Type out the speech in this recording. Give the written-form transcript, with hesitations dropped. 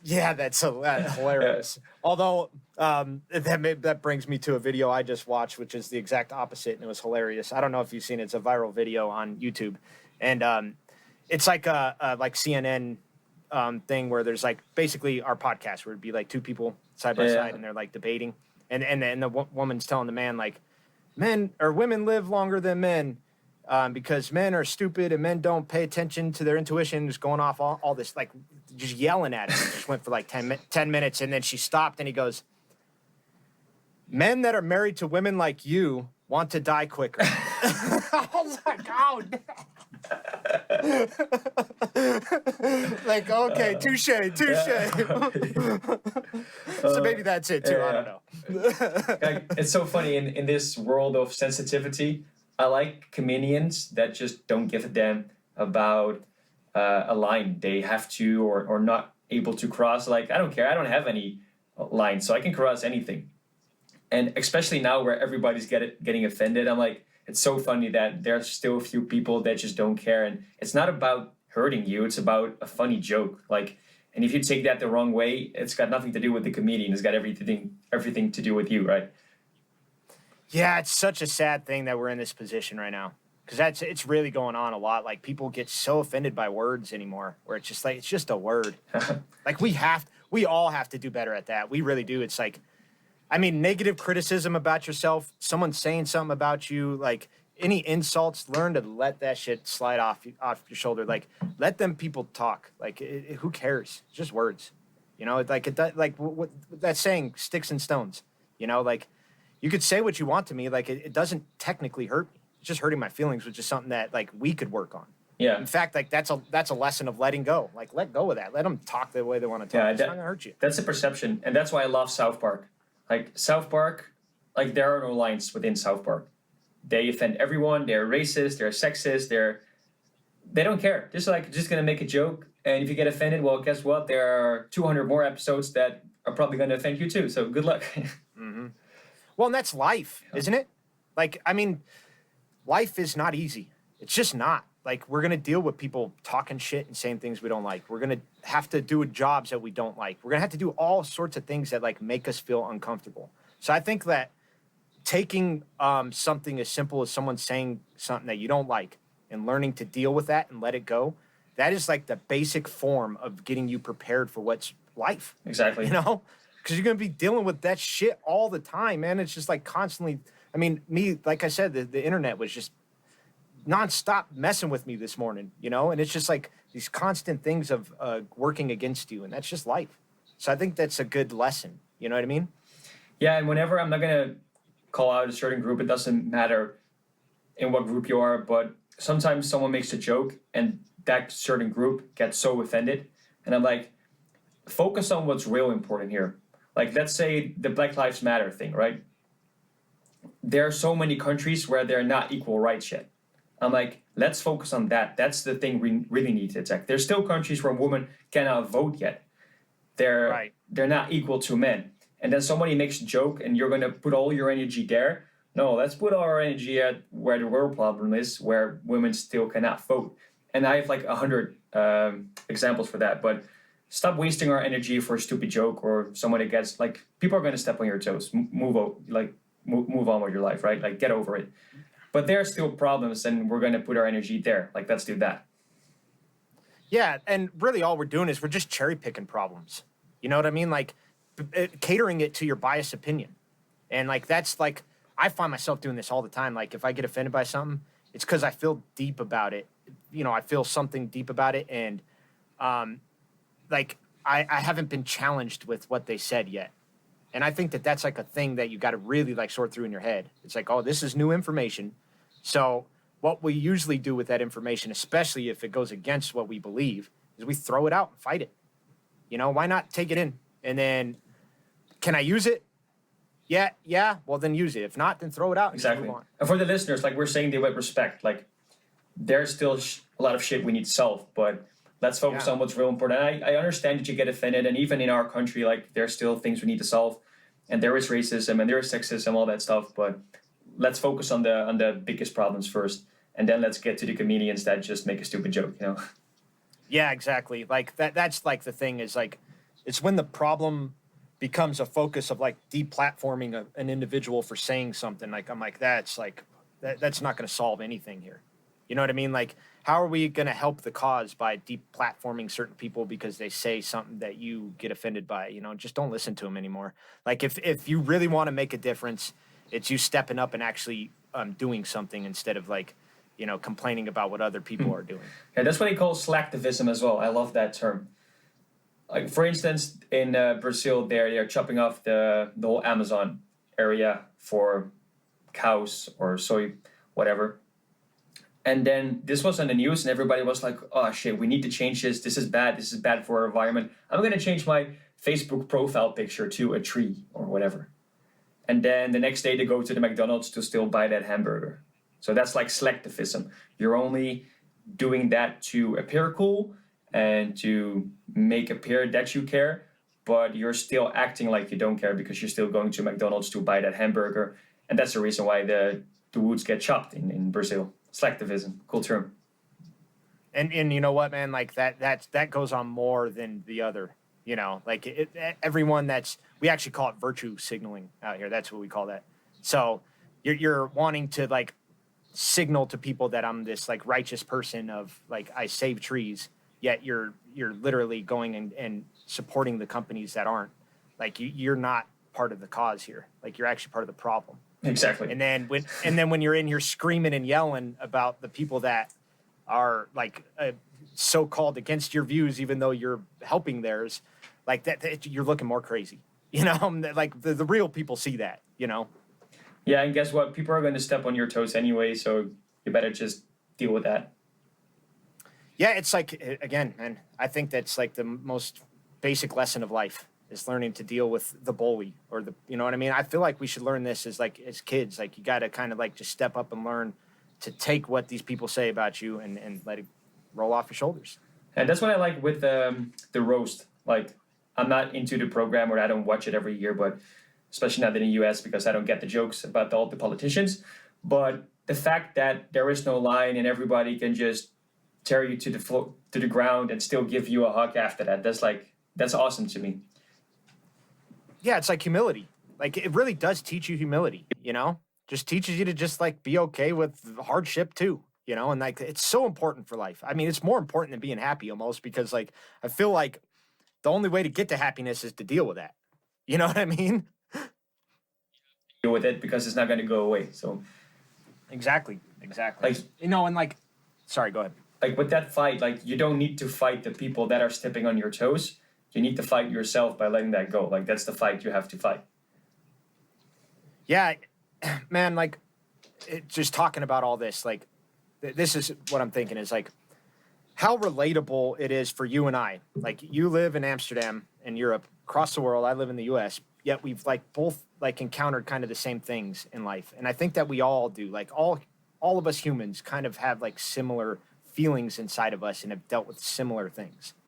Yeah, that's hilarious. Although that brings me to a video I just watched, which is the exact opposite, and it was hilarious. I don't know if you've seen it. It's a viral video on YouTube, and it's like a like CNN thing where there's like basically our podcast where it'd be like two people side by side and they're like debating, and the woman's telling the man like men or women live longer than men. Because men are stupid and men don't pay attention to their intuition, just going off all this, like, just yelling at him. It just went for like 10 minutes, and then she stopped, and he goes, men that are married to women like you want to die quicker. I was like, oh, like, okay, touche. So maybe that's it, too. I don't know. It's so funny, in this world of sensitivity, I like comedians that just don't give a damn about a line they have to or not able to cross. Like, I don't care. I don't have any lines, so I can cross anything. And especially now where everybody's getting offended, I'm like, it's so funny that there's still a few people that just don't care. And it's not about hurting you. It's about a funny joke. Like, and if you take that the wrong way, it's got nothing to do with the comedian. It's got everything to do with you, right? Yeah, it's such a sad thing that we're in this position right now, because it's really going on a lot. Like, people get so offended by words anymore, where it's just like, it's just a word. Like, we all have to do better at that. We really do. It's like, I mean, negative criticism about yourself, someone saying something about you, like any insults, learn to let that shit slide off your shoulder. Like, let them people talk. Like, who cares? It's just words, you know. Like what that saying, sticks and stones. You know, like, you could say what you want to me. Like, it doesn't technically hurt me. It's just hurting my feelings, which is something that, like, we could work on. Yeah. In fact, like, that's a lesson of letting go. Like, let go of that. Let them talk the way they want to talk. Yeah, it's not gonna hurt you. That's a perception, and that's why I love South Park. Like, South Park, like, there are no lines within South Park. They offend everyone. They're racist. They're sexist. They don't care. Just gonna make a joke, and if you get offended, well, guess what? There are 200 more episodes that are probably gonna offend you too. So good luck. Mm-hmm. Well, and that's life, isn't it? Like, I mean, life is not easy. It's just not. Like, we're going to deal with people talking shit and saying things we don't like. We're going to have to do jobs that we don't like. We're going to have to do all sorts of things that, like, make us feel uncomfortable. So I think that taking something as simple as someone saying something that you don't like and learning to deal with that and let it go, that is, like, the basic form of getting you prepared for what's life. Exactly. You know? Because you're going to be dealing with that shit all the time, man. It's just like constantly. I mean, like I said, the internet was just nonstop messing with me this morning, you know? And it's just like these constant things of working against you. And that's just life. So I think that's a good lesson. You know what I mean? Yeah. And whenever, I'm not going to call out a certain group, it doesn't matter in what group you are. But sometimes someone makes a joke and that certain group gets so offended. And I'm like, focus on what's real important here. Like, let's say the Black Lives Matter thing, right? There are so many countries where they're not equal rights yet. I'm like, let's focus on that. That's the thing we really need to attack. There's still countries where women cannot vote yet. They're not equal to men. And then somebody makes a joke and you're going to put all your energy there. No, let's put all our energy at where the real problem is, where women still cannot vote. And I have like 100 examples for that. But stop wasting our energy for a stupid joke or someone that gets, like, people are going to step on your toes. Move on with your life, right? Like, get over it. But there are still problems, and we're going to put our energy there. Like, let's do that. Yeah, and really all we're doing is we're just cherry picking problems. You know what I mean? Like, catering it to your biased opinion. And, like, that's, like, I find myself doing this all the time. Like, if I get offended by something, it's because I feel deep about it. You know, I feel something deep about it, and like, I haven't been challenged with what they said yet. And I think that that's like a thing that you got to really like sort through in your head. It's like, oh, this is new information. So what we usually do with that information, especially if it goes against what we believe, is we throw it out and fight it. You know, why not take it in? And then, can I use it? Yeah. Well, then use it. If not, then throw it out and exactly. move on. And for the listeners, like we're saying, they with respect. Like, there's still a lot of shit we need to solve, but let's focus on what's real important. I understand that you get offended, and even in our country, like, there's still things we need to solve, and there is racism and there is sexism, all that stuff. But let's focus on the biggest problems first, and then let's get to the comedians that just make a stupid joke, you know? Yeah, exactly. Like that's like the thing is like It's when the problem becomes a focus of like deplatforming an individual for saying something. Like I'm like, that's not going to solve anything here. You know what I mean? Like, how are we going to help the cause by deplatforming certain people because they say something that you get offended by? You know, just don't listen to them anymore. Like, if you really want to make a difference, it's you stepping up and actually doing something instead of like, you know, complaining about what other people are doing. Yeah, that's what they call slacktivism as well. I love that term. Like for instance, in Brazil, they're chopping off the whole Amazon area for cows or soy, whatever. And then this was on the news, and everybody was like, "Oh shit, we need to change this. This is bad. This is bad for our environment. I'm gonna change my Facebook profile picture to a tree or whatever." And then the next day they go to the McDonald's to still buy that hamburger. So that's like selectivism. You're only doing that to appear cool and to make appear that you care, but you're still acting like you don't care because you're still going to McDonald's to buy that hamburger. And that's the reason why the woods get chopped in Brazil. Selectivism, cool term. And you know what, man? Like that goes on more than the other. You know, like everyone we actually call it virtue signaling out here. That's what we call that. So you're wanting to like signal to people that I'm this like righteous person of like I save trees, yet you're literally going and supporting the companies that aren't. Like you're not part of the cause here. Like you're actually part of the problem. Exactly. And then when you're in here screaming and yelling about the people that are like so-called against your views, even though you're helping theirs, like that you're looking more crazy. You know, like the real people see that. You know. Yeah, and guess what? People are going to step on your toes anyway, so you better just deal with that. Yeah, it's like again, man. I think that's like the most basic lesson of life. Is learning to deal with the bully or you know what I mean? I feel like we should learn this as kids. Like you got to kind of like just step up and learn to take what these people say about you and let it roll off your shoulders. And that's what I like with the roast. Like I'm not into the program or I don't watch it every year, but especially not in the US because I don't get the jokes about all the politicians. But the fact that there is no line and everybody can just tear you to the ground and still give you a hug after that. That's awesome to me. Yeah, it's like humility. Like it really does teach you humility, you know? Just teaches you to just like be okay with hardship too, you know? And like it's so important for life. I mean, it's more important than being happy almost because like I feel like the only way to get to happiness is to deal with that. You know what I mean? Deal with it because it's not going to go away. So exactly. Like you know, and like sorry, go ahead. Like with that fight, like you don't need to fight the people that are stepping on your toes. You need to fight yourself by letting that go. Like that's the fight you have to fight. Yeah, man, like just talking about all this, like this is what I'm thinking is like how relatable it is for you and I. Like you live in Amsterdam in Europe, across the world, I live in the US, yet we've like both like encountered kind of the same things in life. And I think that we all do. Like all of us humans kind of have like similar feelings inside of us and have dealt with similar things.